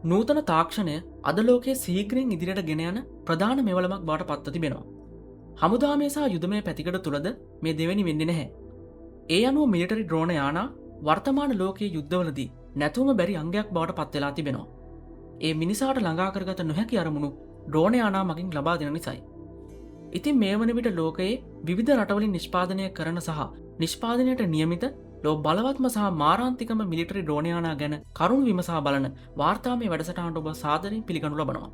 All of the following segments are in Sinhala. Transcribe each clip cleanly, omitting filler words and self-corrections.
නූතන තාක්ෂණය අද ලෝකයේ සීග්‍රින් ඉදිරියට ගෙන යන ප්‍රධාන මෙවලමක් බවට පත්ව තිබෙනවා. හමුදාමය සහ යුදමය පැතිකඩ තුළද මේ දෙවැනි වෙන්නේ නැහැ. ඒ අනුව මිලිටරි ඩ්‍රෝන යානා වර්තමාන ලෝකයේ යුද්ධවලදී නැතුවම බැරි අංගයක් බවට පත්වෙලා තිබෙනවා. ඒ මිනිසාට ළඟාකරගත නොහැකි අරමුණු ඩ්‍රෝන යානා මගින් ලබා දෙන නිසයි. ඉතින් මේ වන විට ලෝකයේ විවිධ රටවලින් නිෂ්පාදනය කරන සහ නිෂ්පාදනයට නියමිත ලෝ බලවත්ම සහ මාරාන්තිකම මිලිටරි ඩ්‍රෝනයානා ගැන කරුණු විමසා බලන වාර්තාමය වැඩසටහනට ඔබ සාදරයෙන් පිළිගනු ලබනවා.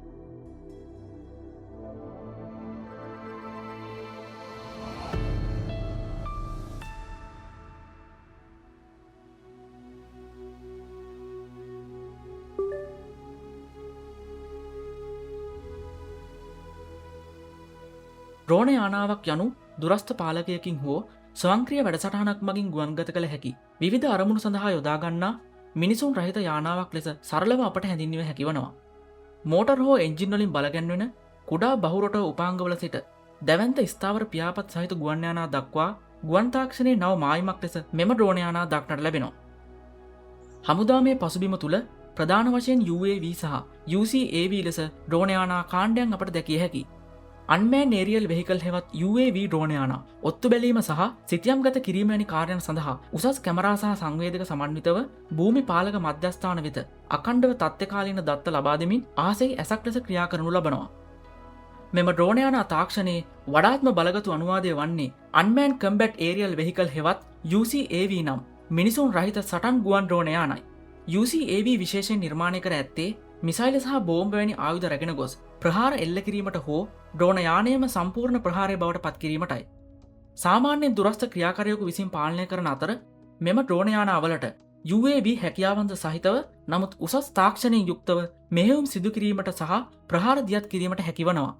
ඩ්‍රෝන යානාවක් යනු දුරස්ථ පාලකයකින් හෝ ස්වංක්‍රිය වැඩසටහනක් මගින් ගුවන්ගත කළ හැකි විවිධ අරමුණු සඳහා යොදාගන්නා මිනිසුන් රහිත යානාවක් ලෙස සරලව අපට හැඳින්විය හැකිවනවා. මෝටර් හෝ එන්ජින් වලින් බලගැන්වෙන කුඩා බහුරොට උපාංගවල සිට දැවන්ත ස්ථාවර පියාපත් සහිත ගුවන් යානා දක්වා ගුවන් තාක්ෂණයේ නව මායිමක් ලෙස මෙම ඩ්‍රෝන යානා දක්නට ලැබෙනවා. හමුදාමේ පසුබිම තුල ප්‍රධාන වශයෙන් UAV සහ UCAV ලෙස ඩ්‍රෝන යානා කාණ්ඩයන් අපට දැකිය හැකියි. අන්මෑන් ඒරියල් වෙහිකල් හෙවත් UAV ඩ්‍රෝන යානා ඔත්තු බැලීම සහ සිතියම්ගත කිරීම වැනි කාර්යයන් සඳහා උසස් කැමරා සහ සංවේදක සමන්විතව භූමි පාලක මධ්‍යස්ථාන වෙත අඛණ්ඩව තත්ත්වකාලීන දත්ත ලබා දෙමින් ආසෙයි ඇසක් ලෙස ක්‍රියා කරනු ලබනවා. මෙම ඩ්‍රෝන යානා තාක්ෂණයේ වඩාත්ම බලගතු අනුවාදය වන්නේ අන්මෑන් කම්බැට් ඒරියල් වෙහිකල් හෙවත් UCAV නම් මිනිසුන් රහිත සටන් ගුවන් ඩ්‍රෝන යානයි. UCAV විශේෂයෙන් නිර්මාණය කර ඇත්තේ මිසයිල සහ බෝම්බ වැනි ආයුධ රැගෙන ගොස් ප්‍රහාර එල්ල කිරීමට හෝ ඩ්‍රෝන යානයම සම්පූර්ණ ප්‍රහාරය බවට පත් කිරීමටයි. සාමාන්‍යයෙන් දුරස්ථ ක්‍රියාකාරයෙකු විසින් පාලනය කරන අතර මෙම ඩ්‍රෝන යානාවලට UAV හැකියාවන්ත සහිතව නමුත් උසස් තාක්ෂණයෙන් යුක්තව මෙහෙයුම් සිදු කිරීමට සහ ප්‍රහාර දියත් කිරීමට හැකිවනවා.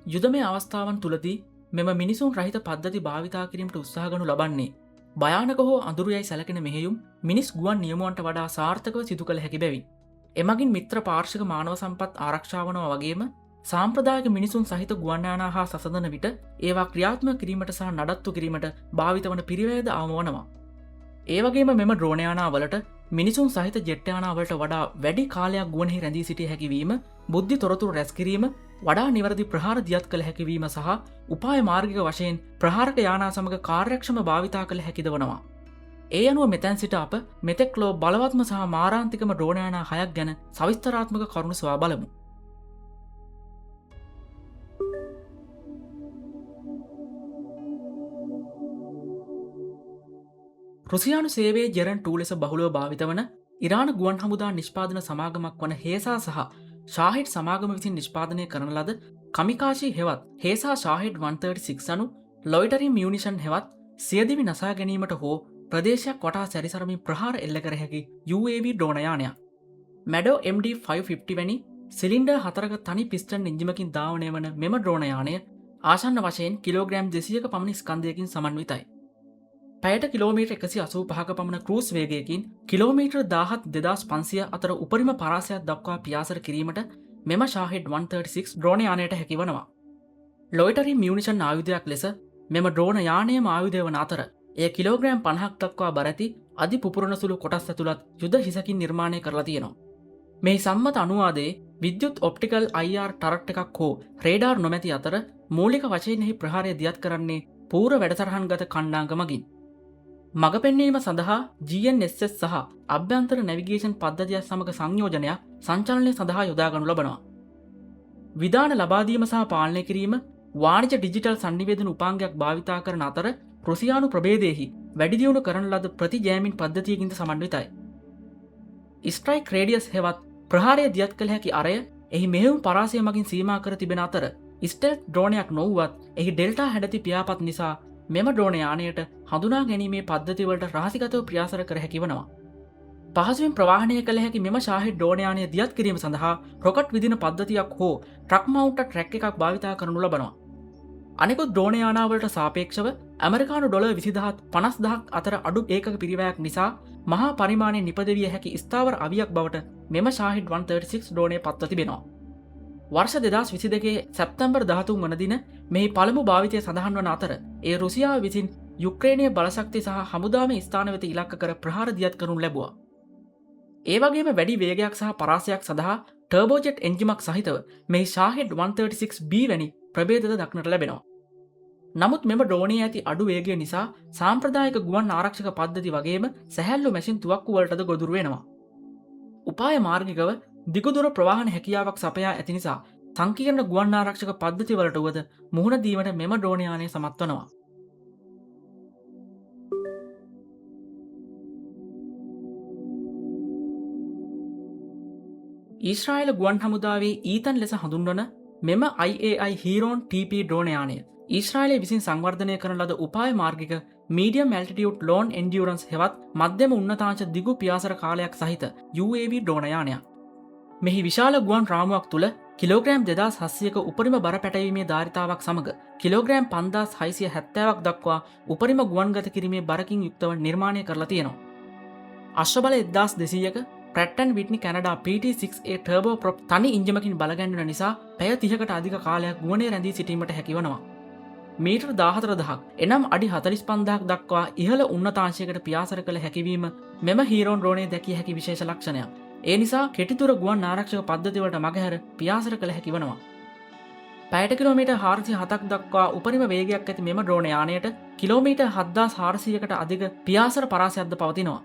යුදමය අවස්ථාවන් තුලදී මෙම මිනිසුන් රහිත පද්ධති භාවිතා කිරීමට උත්සාහ ගනු ලබන්නේ භයානක හෝ අඳුරු යයි සැලකෙන මෙහෙයුම් මිනිස් ගුවන් නියමුවන්ට වඩා සාර්ථකව සිදු කළ හැකි බැවින් එමගින් මිත්‍ර පාර්ශික මානව සම්පත් ආරක්ෂාවනවා වගේම සාම්ප්‍රදායක මිනිසුන් සහිත ගුවන් යානා හා සසඳන විට ඒවා ක්‍රියාත්මක කිරීමට සහ නඩත්තු කිරීමට භාවිත වන පිරිවැයද අවම වනවා. ඒ වගේම මෙම ඩ්‍රෝන යානාවලට මිනිසුන් සහිත ජෙට් යානාවලට වඩා වැඩි කාලයක් ගුවනෙහි රැඳී සිටිය හැකිවීම, බුද්ධි තොරතුරු රැස් කිරීම, වඩා නිවැරදි ප්‍රහාර දියත් කළ හැකිවීම සහ උපාය මාර්ගික වශයෙන් ප්‍රහාරක යානා සමග කාර්යක්ෂම භාවිතා කළ හැකිද වනවා. ඒ අනුව මෙතැන් සිට අප මෙතෙක් ලෝ බලවත්ම සහ මාරාන්තිකම ඩ්‍රෝන යානා 6ක් ගැන සවිස්තරාත්මක කරුණු සොයා බලමු. රුසියානු සේවයේ ජෙරන් 2 ලෙස බහුලව භාවිත වන ඉරාන ගුවන් හමුදා නිෂ්පාදන සමාගමක් වන හේසා සහ ෂාහිඩ් සමාගම විසින් නිෂ්පාදනය කරන ලද කමිකාෂී හෙවත් හේසා ෂාහිඩ් 136 අනු ලොයිටරි මියුනිෂන් හෙවත් සියදිවි නසා ගැනීමට හෝ ප්‍රදේශයක් වටා සැරිසරමින් ප්‍රහාර එල්ල කර හැකි UAV ඩ්‍රෝන යානයක්. මැඩෝ MD550 වැනි සිලින්ඩර් 4ක තනි පිස්ටන් එන්ජිමකින් ධාවනය වන මෙම ඩ්‍රෝන යානය ආසන්න වශයෙන් කිලෝග්‍රෑම් 200ක පමණ ස්කන්ධයකින් සමන්විතයි. පැයට කිලෝමීටර් 185ක පමණ ක්‍රූස් වේගයකින් කිලෝමීටර් 17500 අතර උපරිම පරාසයක් දක්වා පියාසර කිරීමට මෙම ෂාහිඩ් 136 ඩ්‍රෝන යානයට හැකිවනවා. ලොයිටරි මියුනිෂන් ආයුධයක් ලෙස මෙම ඩ්‍රෝන යානයම ආයුධය වන අතර එය කිලෝග්‍රෑම් 50ක් දක්වා බරැති අධි පුපුරණ සුළු කොටස් ඇතුළත් යුද හිසකින් නිර්මාණය කරලා තියෙනවා. මේ සම්මත අනුවාදයේ විද්‍යුත් ඔප්ටිකල් IR ටරට් එකක් හෝ රේඩාර් නොමැති අතර මූලික වශයෙන්ෙහි ප්‍රහාරය දියත් කරන්නේ පූර්ව වැඩසටහන්ගත කණ්ඩාංග මගින්. මඟ පෙන්වීම සඳහා GNSS සහ අභ්‍යන්තර නැවිගේෂන් පද්ධතියක් සමග සංයෝජනයක් සංචලනය සඳහා යොදා ගනු ලබනවා. විධාන ලබාදීම සහ පාලනය කිරීම වාණිජ ඩිජිටල් සංනිවේදන උපාංගයක් භාවිතා කරන අතර රුසියානු ප්‍රභේදයෙහි වැඩිදියුණු කරන ලද ප්‍රතිජෑමින් පද්ධතියකින්ද සමන්විතයි. ස්ට්‍රයික් රේඩියස් හෙවත් ප්‍රහාරය දියත් කළ හැකි අරය එහි මෙහෙයුම් පරාසය මගින් සීමා කර තිබෙන අතර ස්ටෙල්ත් ඩ්‍රෝනයක් නොවුවත් එහි ඩෙල්ටා හැඩති පියාපත් නිසා මෙම ඩ්‍රෝන යානයට හඳුනා ගැනීමේ පද්ධතිවලට රහසිගතව ප්‍රයාසර කර හැකි වනවා. පහසුවෙන් ප්‍රවාහනය කළ හැකි මෙම ෂාහිඩ් ඩ්‍රෝන යානය දියත් කිරීම සඳහා රොකට් විදින පද්ධතියක් හෝ ට්‍රක් මවුන්ට් ට්‍රැක් එකක් භාවිතා කරනු ලබනවා. අනෙකුත් ඩ්‍රෝන යානාවලට සාපේක්ෂව ඇමරිකානු ඩොලර් 20000ක් අතර අඩු ඒකක පිරිවැයක් නිසා මහා පරිමාණයෙන් නිපදවිය හැකි ස්ථාවර අවියක් බවට මෙම ෂාහිඩ් 136 ඩ්‍රෝනය පත්ව තිබෙනවා. වර්ෂ 2022 සැප්තැම්බර් 13 වන දින මෙහි පළමු භාවිතය සඳහන් වන අතර ඒ රුසියාව විසින් යුක්‍රේනීය බලශක්තිය සහ හමුදාමය ස්ථාන වෙත ඉලක්ක කර ප්‍රහාර දියත් කරනු ලැබුවා. ඒ වගේම වැඩි වේගයක් සහ පරාසයක් සඳහා ටර්බෝජෙට් එන්ජිමක් සහිතව මේ ශාහෙඩ් 136B වැනි ප්‍රභේදද දක්නට ලැබෙනවා. නමුත් මෙම ඩ්‍රෝනයේ ඇති අඩු වේගය නිසා සාම්ප්‍රදායික ගුවන් ආරක්ෂක පද්ධති වගේම සැහැල්ලු මැෂින් තුවක්කු වලටද ගොදුරු වෙනවා. උපාය මාර්ගිකව දිගුදුර ප්‍රවාහන හැකියාවක් සපයා ඇති නිසා සංකීර්ණ ගුවන් ආරක්ෂක පද්ධති වලට වුවද මුහුණ දීමට මෙම ඩ්‍රෝන යානය සමත් වනවා. ඊශ්‍රායල ගුවන් හමුදාවේ ඊතන් ලෙස හඳුන්වන මෙම IAI හීරෝන් TP ඩ්‍රෝන යානය ඊශ්‍රායලය විසින් සංවර්ධනය කරන ලද උපාය මාර්ගික මීඩියම් ඇල්ටිටියුඩ් ලෝන් එන්ඩියුරන්ස් හෙවත් මධ්‍යම උන්නතාංශ දිගු පියාසර කාලයක් සහිත UAV ඩ්‍රෝන යානයක්. මෙහි විශාල ගුවන් රාමුවක් තුළ කිලෝග්‍රෑම් 2700ක උපරිම බර පැටවීමේ ධාරිතාවක් සමඟ කිලෝග්‍රෑම් 5670ක් දක්වා උපරිම ගුවන්ගත කිරීමේ බරකින් යුක්තව නිර්මාණය කරලා තියෙනවා. අශ්වබල 1200ක ප්‍රට්ටන් විට්නි කැනඩා PT6A ටර්බෝ ප්‍රොප් තනි ඉංජිමකින් බලගැන්වෙන නිසා පැය 30කට අධික කාලයක් ගුවනේ රැඳී සිටීමට හැකිවනවා. මීටර් 14000ක් එනම් අඩි 45000ක් දක්වා ඉහළ උන්නතාංශයකට පියාසර කළ හැකිවීම මෙම හීරෝන් ඩ්‍රෝනයේ දැකිය හැකි විශේෂ ලක්ෂණයක්. ඒ නිසා කෙටිතුර ගුවන් ආරක්ෂක පද්ධතිවලට මගහැර පියාසර කළ හැකි වනවා. පැයට කිලෝමීටර් 407ක් දක්වා උපරිම වේගයක් ඇති මෙම ඩ්‍රෝන යානයට කිලෝමීටර් 7400කට අධික පියාසර පරාසයක්ද පවතිනවා.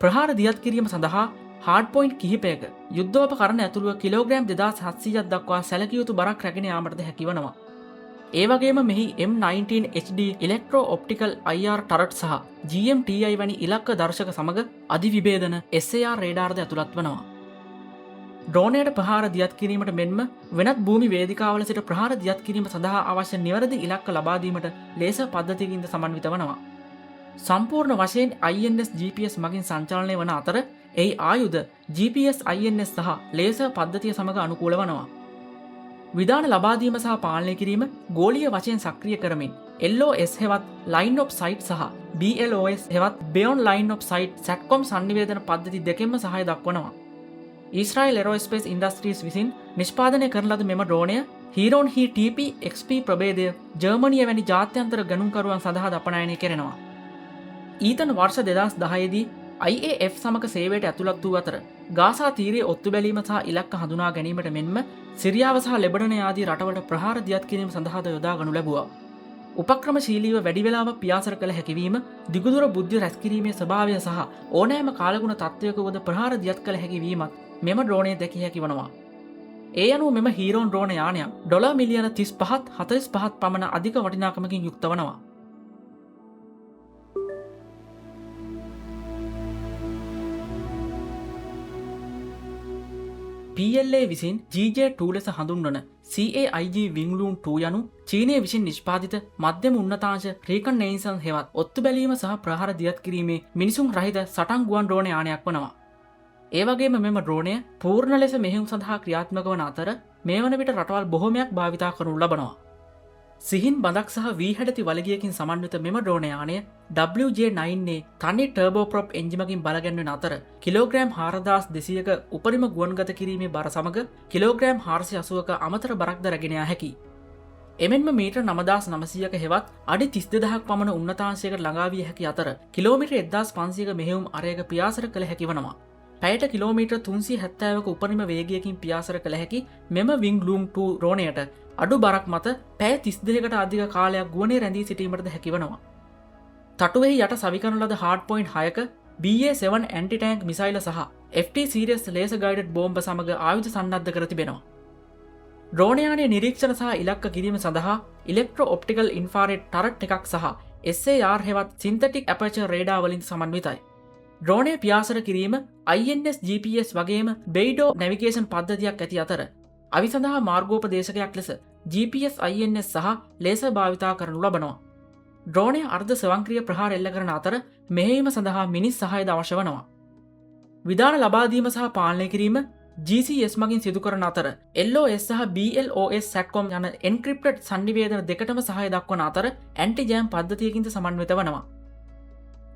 ප්‍රහාර දියත් කිරීම සඳහා හාඩ් පොයින්ට් කිහිපයක යුද්ධෝපකරණ ඇතුළුව කිලෝග්‍රෑම් 2700ක් දක්වා සැලකිය යුතු බරක් රැගෙන යාමටද හැකිවනවා. ඒ වගේම මෙහි M19 HD electro optical IR ටරට් සහ GMTI වැනි ඉලක්ක දර්ශක සමග අධිවිභේදන SAR රේඩාර්ද ඇතුළත් වනවා. ඩ්‍රෝනයට ප්‍රහාර දියත් කිරීමට මෙන්ම වෙනත් භූමි වේදිකාවල සිට ප්‍රහාර දියත් කිරීම සඳහා අවශ්‍ය නිවැරදි ඉලක්ක ලබා දීමට ලේසර් පද්ධතියකින්ද සමන්විත වනවා. සම්පූර්ණ වශයෙන් INS GPS මගින් සංචාලනය වන අතර එහි ආයුධ GPS INS සහ ලේසර් පද්ධතිය සමග අනුකූල වනවා. විධාන ලබාදීම සහ පාලනය කිරීම ගෝලීය වශයෙන් සක්‍රිය කරමින් LOS හෙවත් Line of Sight සහ BLOS හෙවත් Beyond Line of Sight SATCOM සංනිවේදන පද්ධති දෙකෙන්ම සහාය දක්වනවා. ඊශ්‍රායල් Aerospace Industries විසින් නිෂ්පාදනය කරන ලද මෙම ඩ්‍රෝනය හීරෝන් හී TP XP ප්‍රභේදය ජර්මනිය වැනි ජාත්‍යන්තර ගණුම්කරුවන් සඳහා දපනයනය කෙරෙනවා. ඊතන් වර්ෂ 2010දී IAF සමග සේවයට ඇතුළත් වූ අතර ගාසා තීරයේ ඔත්තු බැලීම සහ ඉලක්ක හඳුනා ගැනීමට මෙන්ම සිරියාව සහ ලෙබනන ආදී රටවලට ප්‍රහාර දියත් කිරීම සඳහාද යොදා ගනු ලැබුවා. උපක්‍රමශීලීව වැඩි වේලාවක් පියාසර කළ හැකිවීම, දිගුදුර බුද්ධි රැස්කිරීමේ ස්වභාවය සහ ඕනෑම කාලගුණ තත්ත්වයක වද ප්‍රහාර දියත් කළ හැකිවීමත් මෙම ඩ්‍රෝනයේ දැකිය හැකි වනවා. ඒ අනුව මෙම හීරෝන් ඩ්‍රෝන යානයක් ඩොලර් මිලියන 35-45 පමණ අධික වටිනාකමකින් යුක්ත වනවා. PLA විසින් GJ2 ලෙස හඳුන්වන CAIG විංලූන් 2 යනු චීනය විසින් නිෂ්පාදිත මධ්‍යම උන්නතාංශ රීකන්නේෂන් හෙවත් ඔත්තු බැලීම සහ ප්‍රහාර දියත් කිරීමේ මිනිසුන් රහිත සටන් ගුවන් ඩ්‍රෝන යානයක් වනවා. ඒ වගේම මෙම ඩ්‍රෝනය පූර්ණ ලෙස මෙහෙයුම් සඳහා ක්‍රියාත්මක වන අතර මේ වන විට රටවල් බොහෝමයක් භාවිතා කරනු ලබනවා. සිහින් බඳක් සහ වී හැඩති වලගියකින් සමන්විත මෙම ඩ්‍රෝන යානය WJ9A තනි ටර්බෝ ප්‍රොප් එන්ජිමකින් බලගැන්වෙන අතර කිලෝග්‍රෑම් 4200ක උපරිම ගුවන්ගත කිරීමේ බර සමග කිලෝග්‍රෑම් 480ක අමතර බරක්ද රැගෙන යා හැකියි. එමෙන්ම මීටර් 9900ක හෙවත් අඩි 32000ක් පමණ උන්නතාංශයකට ළඟා විය හැකි අතර කිලෝමීටර් 1500ක මෙහෙයුම් අරයක පියාසර කළ හැකි වනවා. පැයට කිලෝමීටර් 370ක උපරිම වේගයකින් පියාසර කළ හැකි මෙම විංග්ලූම් 2 ඩ්‍රෝනයට අඩු බරක් මත පැය 32කට අධික කාලයක් ගුවනේ රැඳී සිටීමටද හැකිවනවා. තටුවෙහි යට සවිකරන ලද හාඩ් පොයින්ට් 6ක BA-7 ඇන්ටි ටැන්ක් මිසයිල සහ FT සීරියස් ලේසර් ගයිඩඩ් බෝම්බ සමග ආයුධ සන්නද්ධ කර තිබෙනවා. ඩ්‍රෝන යානය නිරීක්ෂණ සහ ඉලක්ක කිරීම සඳහා ඉලෙක්ට්‍රෝ ඔප්ටිකල් ඉන්ෆ්‍රාරෙඩ් ටරට් එකක් සහ SAR හෙවත් සින්තටික් ඇපර්චර් රේඩාර් වලින් සමන්විතයි. ඩ්‍රෝනය පියාසර කිරීම INS GPS වගේම බෙයිඩෝ නැවිගේෂන් පද්ධතියක් ඇති අතර අවි සඳහා මාර්ගෝපදේශකයක් ලෙස GPS INS සහ ලේසර් භාවිතා කරනු ලබනවා. ඩ්‍රෝනය අර්ධ ස්වයංක්‍රීය ප්‍රහාර එල්ල කරන අතර මෙහෙයීම සඳහා මිනිස් සහායද අවශ්‍ය වනවා. විධාන ලබාදීම සහ පාලනය කිරීම GCS මගින් සිදු කරන අතර LOS සහ BLOS SATCOM යන එන්ක්‍රිප්ටඩ් සංනිවේදන දෙකටම සහාය දක්වන අතර ඇන්ටි ජෑම් පද්ධතියකින්ද සමන්විත වනවා.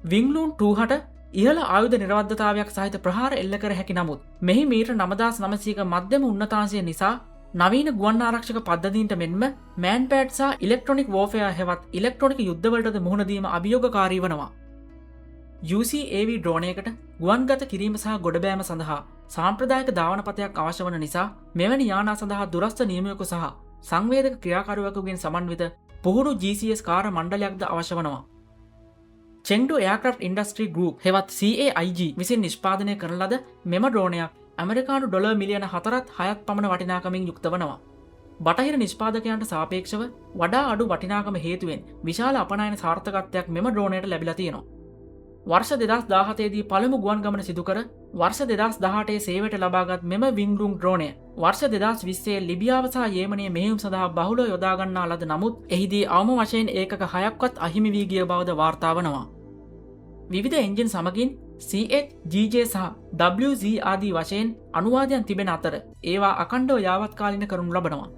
විංග්ලූන් 2 හට ඉහළ ආයුධ නිරවද්දතාවයක් සහිත ප්‍රහාර එල්ල කර හැකි නමුත් මෙහි මීටර් 9900ක මධ්‍යම උන්නතාංශය නිසා නවීන ගුවන් ආරක්ෂක පද්ධතීන්ට මෙන්ම මෑන්පෑඩ් සහ ඉලෙක්ට්‍රොනික වෝෆෙයාර් හෙවත් ඉලෙක්ට්‍රොනික යුද්ධවලටද මුහුණ දීම අභියෝගකාරී වනවා. UCAV ඩ්‍රෝනයකට ගුවන්ගත කිරීම සහ ගොඩබෑම සඳහා සාම්ප්‍රදායක ධාවනපතයක් අවශ්‍ය වන නිසා මෙවැනි යානා සඳහා දුරස්ථ නියමයකු සහ සංවේදක ක්‍රියාකරුවකුගෙන් සමන්විත පුහුණු GCS කාර මණ්ඩලයක්ද අවශ්‍ය වනවා. චෙන්ඩු එයාක්‍රෆ්ට් ඉන්ඩස්ට්‍රී ගෲප් හෙවත් CAIG විසින් නිෂ්පාදනය කරන ලද මෙම ඩ්‍රෝනයක් ඇමරිකානු ඩොලර් මිලියන 4.6ක් පමණ වටිනාකමින් යුක්ත වනවා. බටහිර නිෂ්පාදකයන්ට සාපේක්ෂව වඩා අඩු වටිනාකම හේතුවෙන් විශාල අපනයන සාර්ථකත්වයක් මෙම ඩ්‍රෝනයට ලැබිලා තියෙනවා. වර්ෂ 2017 දී පළමු ගුවන් ගමන සිදු කර වර්ෂ 2018 සේවයට ලබාගත් මෙම වින්ග්ලුම් ඩ්‍රෝනය වර්ෂ 2020 ලිබියාව සහ යේමනයේ මෙහෙයුම් සඳහා බහුලව යොදා ගන්නා ලද නමුත් එහිදී අවම වශයෙන් ඒකක 6ක්වත් අහිමි වී ගිය බවද වාර්තා වනවා. විවිධ එන්ජින් සමගින් CH, GJ සහ WZ ආදී වශයෙන් අනුවාදයන් තිබෙන අතර ඒවා අඛණ්ඩව යාවත්කාලින කරනු ලබනවා.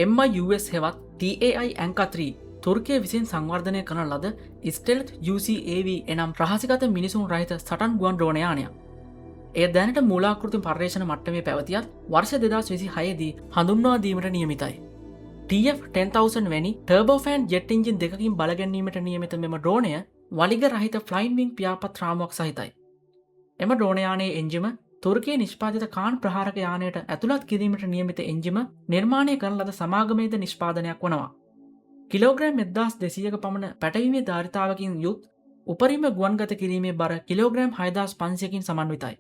MIUS හෙවත් TAI Anka 3 තුර්කිය විසින් සංවර්ධනය කරන ලද ස්ටෙල්ත් UCAV එනම් රහසිගත මිනිසුන් රහිත සටන් ගුවන් ඩ්‍රෝනයානයක්. එය දැනට මූලාකෘති පර්යේෂණ මට්ටමේ පැවතියත් වර්ෂ 2026 දී හඳුන්වා දීමට නියමිතයි. TF-10000 වැනි ටර්බෝෆෑන් ජෙට් එන්ජින් දෙකකින් බලගැන්වීමට නියමිත මෙම ඩ්‍රෝනය වලිග රහිත ෆ්ලයින් විං පියාපත් රාමුවක් සහිතයි. එම ඩ්‍රෝනයානයේ එන්ජිම තුර්කයේ නිෂ්පාදිත කාන් ප්‍රහාරක යානයට ඇතුළත් කිරීමට නියමිත එන්ජිම නිර්මාණය කරන ලද සමාගමේද නිෂ්පාදනයක් වනවා. කිලෝග්‍රෑම් 1200ක පමණ පැටවීමේ ධාරිතාවකින් යුත් උපරිම ගුවන්ගත කිරීමේ බර කිලෝග්‍රෑම් 6500කින් සමන්විතයි.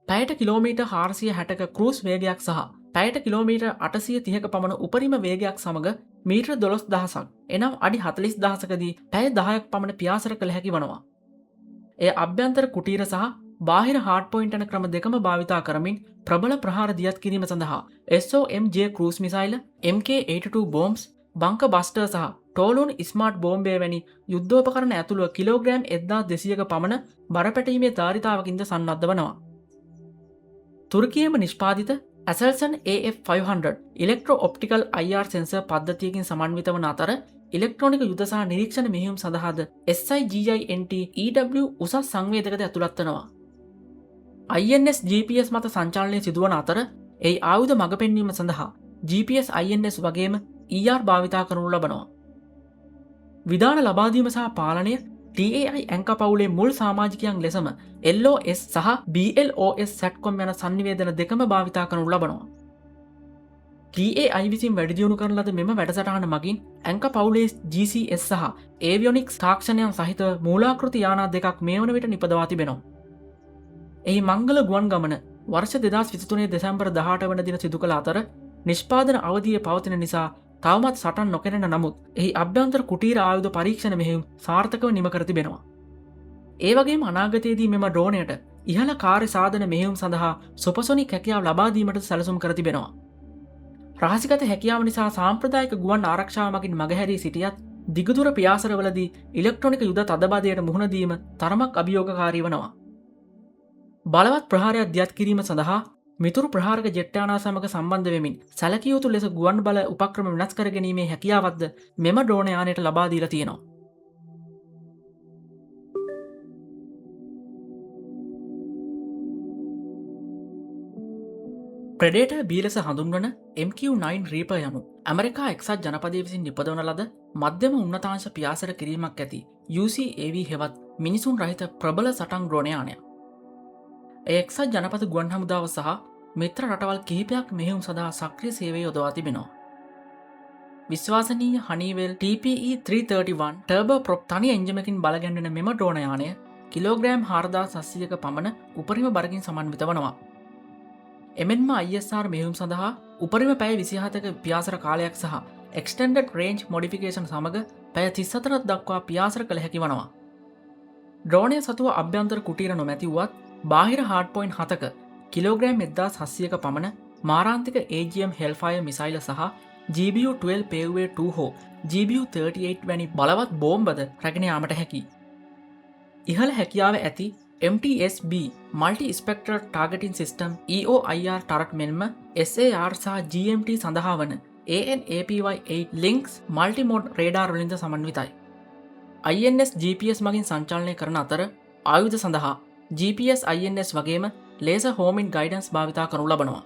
පැයට කිලෝමීටර් 460ක ක්‍රූස් වේගයක් සහ පැයට කිලෝමීටර් 830ක පමණ උපරිම වේගයක් සමග මීටර් 12000ක් එනම් අඩි 40000කදී පැය 10ක් පමණ පියාසර කළ හැකි වනවා. එය අභ්‍යන්තර කුටීර සහ බාහිර හාඩ් පොයින්ට් යන ක්‍රම දෙකම භාවිතා කරමින් ප්‍රබල ප්‍රහාර දියත් කිරීම සඳහා SOMJ ක්‍රූස් මිසයිල, MK-82 බෝම්බ්ස්, බංක බස්ටර් සහ ටෝලුන් ස්මාර්ට් බෝම්බය වැනි යුද්ධෝපකරණ ඇතුළුව කිලෝග්‍රෑම් 1200ක පමණ බරපැටීමේ ධාරිතාවකින්ද සන්නද්ධ වනවා. තුර්කියේම නිෂ්පාදිත Aselsan AF500 electro optical IR sensor පද්ධතියකින් සමන්විත වන අතර ඉලෙක්ට්‍රොනික යුද සහ නිරීක්ෂණ මෙහෙයුම් සඳහාද SIGINT EW උසස් සංවේදකද ඇතුළත් වෙනවා. INS GPS මත සංචාලනය සිදුවන අතර ඒ ආයුධ මඟ පෙන්වීම සඳහා GPS INS වගේම ER භාවිතා කරනු ලබනවා. විධාන ලබාදීම සහ පාලනය TAI Anka පවුලේ මුල් සමාජිකයන් ලෙසම LOS සහ BLOS SATCOM යන සංනිවේදන දෙකම භාවිතා කරනු ලබනවා. TAI විසින් වැඩිදියුණු කරන ලද මෙම වැඩසටහන මගින් Anka පවුලේ GCS සහ ඒවියොනික්ස් තාක්ෂණයන් සහිත මූලාකෘති යානා දෙකක් මේ වන විට නිපදවා තිබෙනවා. එහි මංගල ගුවන් ගමන වර්ෂ 2023 දෙසැම්බර් 18 වන දින සිදු කළ අතර නිෂ්පාදන අවධිය පවතින නිසා තවමත් සටන් නොකරන නමුත් එහි අභ්‍යන්තර කුටීර ආයුධ පරීක්ෂණ මෙහෙයුම් සාර්ථකව නිම කර තිබෙනවා. ඒ වගේම අනාගතයේදී මෙම ඩ්‍රෝනයට ඉහළ කාර්ය සාධන මෙහෙයුම් සඳහා සුපසොනික් හැකියාව ලබා දීමට සැලසුම් කර තිබෙනවා. රහසිගත හැකියාව නිසා සාම්ප්‍රදායික ගුවන් ආරක්ෂාව මගින් මගහැරී සිටියත් දිගදුර පියාසරවලදී ඉලෙක්ට්‍රොනික යුද තදබදයට මුහුණ දීම තරමක් අභියෝගකාරී වනවා. බලවත් ප්‍රහාරයක් දියත් කිරීම සඳහා මිතුරු ප්‍රහාරක ජෙට් යානා සමග සම්බන්ධ වෙමින් සැලකිය යුතු ලෙස ගුවන් බල උපක්‍රම වෙනස් කර ගැනීමේ හැකියාවක්ද මෙම ඩ්‍රෝන යානයට ලබා දීලා තියෙනවා. ප්‍රෙඩේටර් B ලෙස හඳුන්වන MQ-9 රීපර් යනු ඇමරිකා එක්සත් ජනපදය විසින් නිපදවන ලද මධ්‍යම උන්නතාංශ පියාසර කිරීමක් ඇති UCAV හෙවත් මිනිසුන් රහිත ප්‍රබල සටන් ඩ්‍රෝන යානයක්. එක්සත් ජනපද ගුවන් හමුදාව සහ මිත්‍ර රටවල් කිහිපයක් මෙහෙයුම් සඳහා සක්‍රිය සේවය යොදවා තිබෙනවා. විශ්වාසනීය හනීවෙල් TPE-331 ටර්බෝ ප්‍රොප් තනි එන්ජිමකින් බලගැන්වෙන මෙම ඩ්‍රෝන යානය කිලෝග්‍රෑම් 4700ක පමණ උපරිම බරකින් සමන්විත වනවා. එමෙන්ම ISR මෙහෙයුම් සඳහා උපරිම පැය 27ක පියාසර කාලයක් සහ එක්ස්ටෙන්ඩඩ් රේන්ජ් මොඩිෆිකේෂන් සමග පැය 34ක් දක්වා පියාසර කළ හැකි වනවා. ඩ්‍රෝනය සතුව අභ්‍යන්තර කුටීර නොමැතිවුවත් බාහිර හාඩ් පොයින්ට් 7ක කිලෝග්‍රෑම් 1700ක පමණ මාරාන්තික AGM Hellfire මිසයිල සහ GBU-12 Paveway 2 හෝ GBU-38 වැනි බලවත් බෝම්බද රැගෙන යාමට හැකි. ඉහළ හැකියාව ඇති MTS-B Multi Spectral Targeting System EOIR ටරට් මෙන්ම SAR සහ GMT සඳහා වන ANAPY-8 Lynx Multimode රේඩාර් වලින්ද සමන්විතයි. INS GPS මගින් සංචාලනය කරන අතර ආයුධ සඳහා GPS INS වගේම ලේසර් හෝමින් ගයිඩන්ස් භාවිතා කරනු ලබනවා.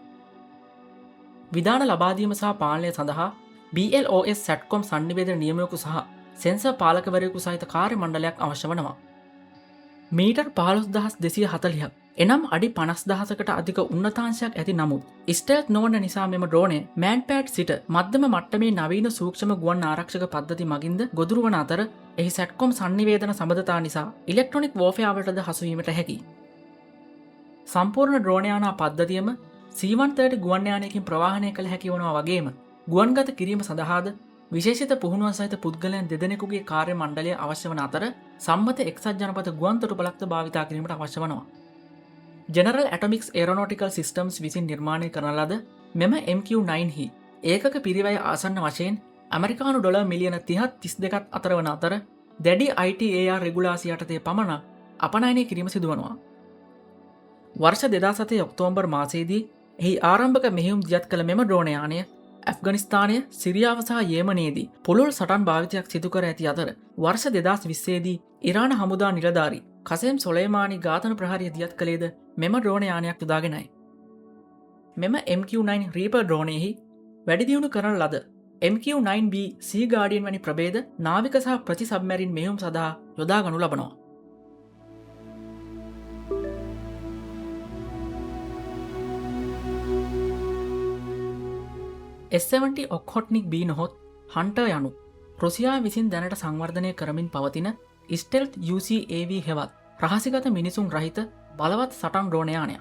විධාන ලබාදීම සහ පාලනය සඳහා BLOS සැට්කොම් සංනිවේදන නියමයකු සහ සෙන්සර් පාලකවරයෙකු සහිත කාර්ය මණ්ඩලයක් අවශ්‍ය වනවා. මීටර් 15240ක් එනම් අඩි 50000කට අධික උන්නතාංශයක් ඇති නමුත් ස්ටෙල්ත් නොවන නිසා මෙම ඩ්‍රෝනය මෑන්පෑඩ් සිට මධ්‍යම මට්ටමේ නවීන සූක්ෂම ගුවන් ආරක්ෂක පද්ධති මගින්ද ගොදුරු වන අතර එහි සැට්කොම් සංනිවේදන සබඳතා නිසා ඉලෙක්ට්‍රොනික් වෝෆයාවටද හසුවීමට හැකි. සම්පූර්ණ ඩ්‍රෝන යානා පද්ධතියම C-130 ගුවන් යානයකින් ප්‍රවාහනය කළ හැකි වනවා වගේම ගුවන්ගත කිරීම සඳහාද විශේෂිත පුහුණුව සහිත පුද්ගලයන් දෙදෙනෙකුගේ කාර්ය මණ්ඩලය අවශ්‍ය වන අතර සම්මත එක්සත් ජනපද ගුවන් තොටුපළක්ද භාවිතා කිරීමට අවශ්‍ය වනවා. ජෙනරල් ඇටොමික්ස් ඒරොනොටිකල් සිස්ටම්ස් විසින් නිර්මාණය කරන ලද මෙම MQ-9 හි ඒකක පිරිවැය ආසන්න වශයෙන් ඇමරිකානු ඩොලර් මිලියන 30-32ක් අතර වන අතර දැඩි ITAR රෙගුලාසිය යටතේ පමණ අපනයනය කිරීම සිදුවනවා. වර්ෂ 2007 ඔක්තෝබර් මාසයේදී එහි ආරම්භක මෙහෙයුම් දියත් කළ මෙම ඩ්‍රෝන යානය ඇෆ්ගනිස්තානය සිරියාව සහ යේමනයේදී පුළුල් සටන් භාවිතයක් සිදු කර ඇති අතර වර්ෂ 2020දී ඉරාන හමුදා නිලධාරී කසෙම් සොලේමානි ඝාතන ප්‍රහාරය දියත් කළේද මෙම ඩ්‍රෝන යානයක් යොදාගෙනයි. මෙම MQ-9 රීපර් ඩ්‍රෝනයෙහි වැඩිදියුණු කරන ලද MQ-9B සී ගාඩියන් වැනි ප්‍රභේද නාවික සහ ප්‍රති සබ්මැරින් මෙහෙයුම් සඳහා යොදාගනු ලබනවා. S-70 ඔක්හොට්නික් B නොහොත් හන්ටර් යනු රුසියා විසින් දැනට සංවර්ධනය කරමින් පවතින ස්ටෙල්ත් UCAV හෙවත් රහසිගත මිනිසුන් රහිත බලවත් සටන් ඩ්‍රෝනයානය.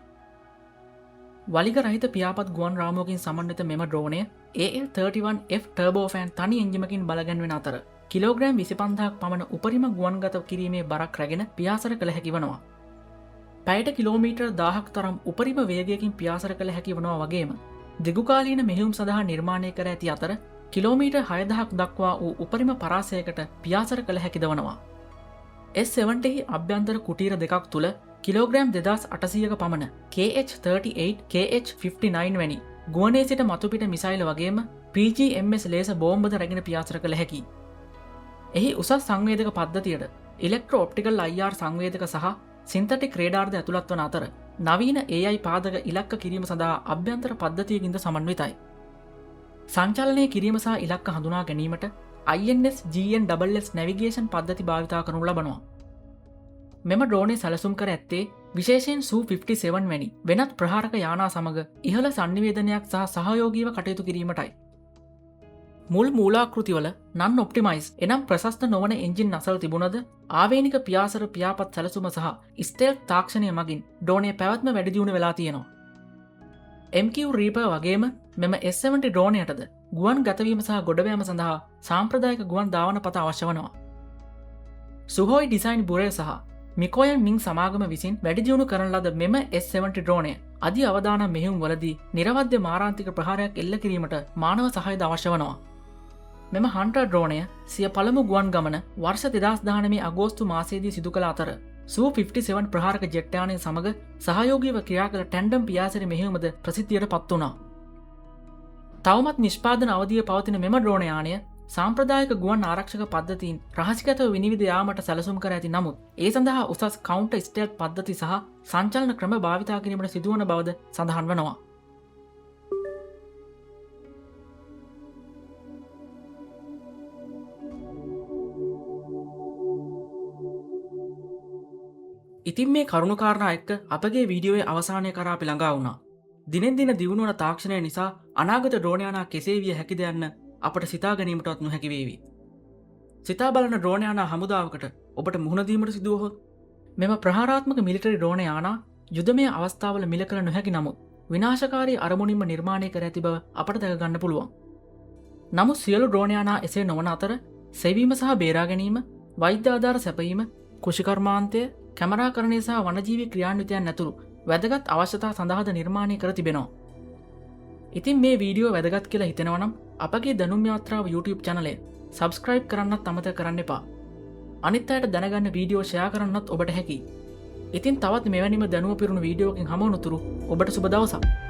වලිග රහිත පියාපත් ගුවන් රාමුවකින් සමන්විත මෙම ඩ්‍රෝනය AL-31F ටර්බෝෆෑන් තනි එන්ජිමකින් බලගැන්වෙන අතර කිලෝග්‍රෑම් 25ක් පමණ උපරිම ගුවන්ගත කිරීමේ බරක් රැගෙන පියාසර කළ හැකි වනවා. පැයට කිලෝමීටර් 1000ක් තරම් උපරිම වේගයකින් පියාසර කළ හැකි වනවා වගේම දිගුකාලීන මෙහෙයුම් සඳහා නිර්මාණය කර ඇති අතර කිලෝමීටර් 6000ක් දක්වා වූ උපරිම පරාසයකට පියාසර කළ හැකිද වනවා. S-70 හි අභ්‍යන්තර කුටීර දෙකක් තුළ කිලෝග්‍රෑම් 2800ක පමණ KH-38 KH-59 වැනි ගුවනේ සිට මතුපිට මිසයිල වගේම PGMS ලේස බෝම්බද රැගෙන පියාසර කළ හැකි. එහි උසස් සංවේදක පද්ධතියට ඉලෙක්ට්‍රෝ ඔප්ටිකල් IR සංවේදක සහ සින්තටික් රේඩාර්ද ඇතුළත් වන අතර නවීන AI පාදක ඉලක්ක කිරීම සඳහා අභ්‍යන්තර පද්ධතියකින්ද සමන්විතයි. සංචලනය කිරීම සහ ඉලක්ක හඳුනා ගැනීමට INS GNSS නැවිගේෂන් පද්ධති භාවිතා කරනු ලබනවා. මෙම ඩ්‍රෝනේ සැලසුම් කර ඇත්තේ විශේෂයෙන් Su-57 වැනි වෙනත් ප්‍රහාරක යානා සමග ඉහළ සංනිවේදනයක් සහ සහයෝගීව කටයුතු කිරීමටයි. මුල් මූලාකෘතිවල නන් ඔප්ටිමයිස් එනම් ප්‍රශස්ත නොවන එන්ජින් නසල් තිබුණද ආවේනික පියාසර පියාපත් සැලසුම සහ ස්ටෙල්ත් තාක්ෂණය මගින් ඩ්‍රෝනය පැවැත්ම වැඩිදියුණු වෙලා තියෙනවා. MQ රීපර් වගේම මෙම S-70 ඩ්‍රෝනයටද ගුවන් ගතවීම සහ ගොඩවෑම සඳහා සාම්ප්‍රදායික ගුවන් ධාවන පත අවශ්‍ය වනවා. සුහෝයි ඩිසයින් බුරේ සහ මිකෝයන් මින් සමාගම විසින් වැඩිදියුණු කරන ලද මෙම S-70 ඩ්‍රෝනය අධි අවදානම් මෙහෙයුම් වලදී නිරවද්‍ය මාරාන්තික ප්‍රහාරයක් එල්ල කිරීමට මානව සහයද අවශ්‍ය වනවා. මෙම හන්ටර් ඩ්‍රෝනය සිය පළමු ගුවන් ගමන වර්ෂ 2019 අගෝස්තු මාසයේදී සිදු කළ අතර Su-57 ප්‍රහාරක ජෙට් යානය සමග සහයෝගීව ක්‍රියා කළ ටැන්ඩම් පියාසර මෙහෙයුමද ප්‍රසිද්ධියට පත් වුණා. තවමත් නිෂ්පාදන අවධිය පවතින මෙම ඩ්‍රෝන යානය සාම්ප්‍රදායික ගුවන් ආරක්ෂක පද්ධතීන් රහසිගතව විනිවිද යාමට සැලසුම් කර ඇති නමුත් ඒ සඳහා උසස් කවුන්ටර් ස්ටෙල්ත් පද්ධති සහ සංචලන ක්‍රම භාවිතා කිරීමට සිදුවන බවද සඳහන් වනවා. ඉතින් මේ කරුණුකාරණා එක්ක අපගේ වීඩියෝයේ අවසානය කරා අපි ළඟා වුණා. දිනෙන් දින දියුණු වන තාක්ෂණය නිසා අනාගත ඩ්‍රෝන යානා කෙසේ විය හැකිද යන්න අපට සිතා ගැනීමටවත් නොහැකි වේවි. සිතා බලන ඩ්‍රෝන යානා හමුදාවකට ඔබට මුහුණ දීමට සිදුවහොත් මෙම ප්‍රහාරාත්මක මිලිටරි ඩ්‍රෝන යානා යුදමය අවස්ථාවල මිල කළ නොහැකි නමුත් විනාශකාරී අරමුණින්ම නිර්මාණය කර ඇති බව අපට දැක ගන්න පුළුවන්. නමුත් සියලු ඩ්‍රෝන යානා එසේ නොවන අතර සෙවීම සහ බේරා ගැනීම, වෛද්‍ය ආධාර සැපයීම, කෘෂිකර්මාන්තය, කැමරාකරණය සහ වනජීවී ක්‍රියාන්විතයන් ඇතුළු වැදගත් අවශ්‍යතා සඳහාද නිර්මාණය කර තිබෙනවා. ඉතින් මේ වීඩියෝ වැදගත් කියලා හිතෙනවා නම් අපගේ දැනුම් යාත්‍රාව YouTube channel එක subscribe කරන්නත් අමතක කරන්න එපා. අනිත් අයට දැනගන්න වීඩියෝ share කරන්නත් ඔබට හැකියි. ඉතින් තවත් මෙවැනිම දැනුම පිරුණු වීඩියෝකින් හමු වනතුරු ඔබට සුබ දවසක්.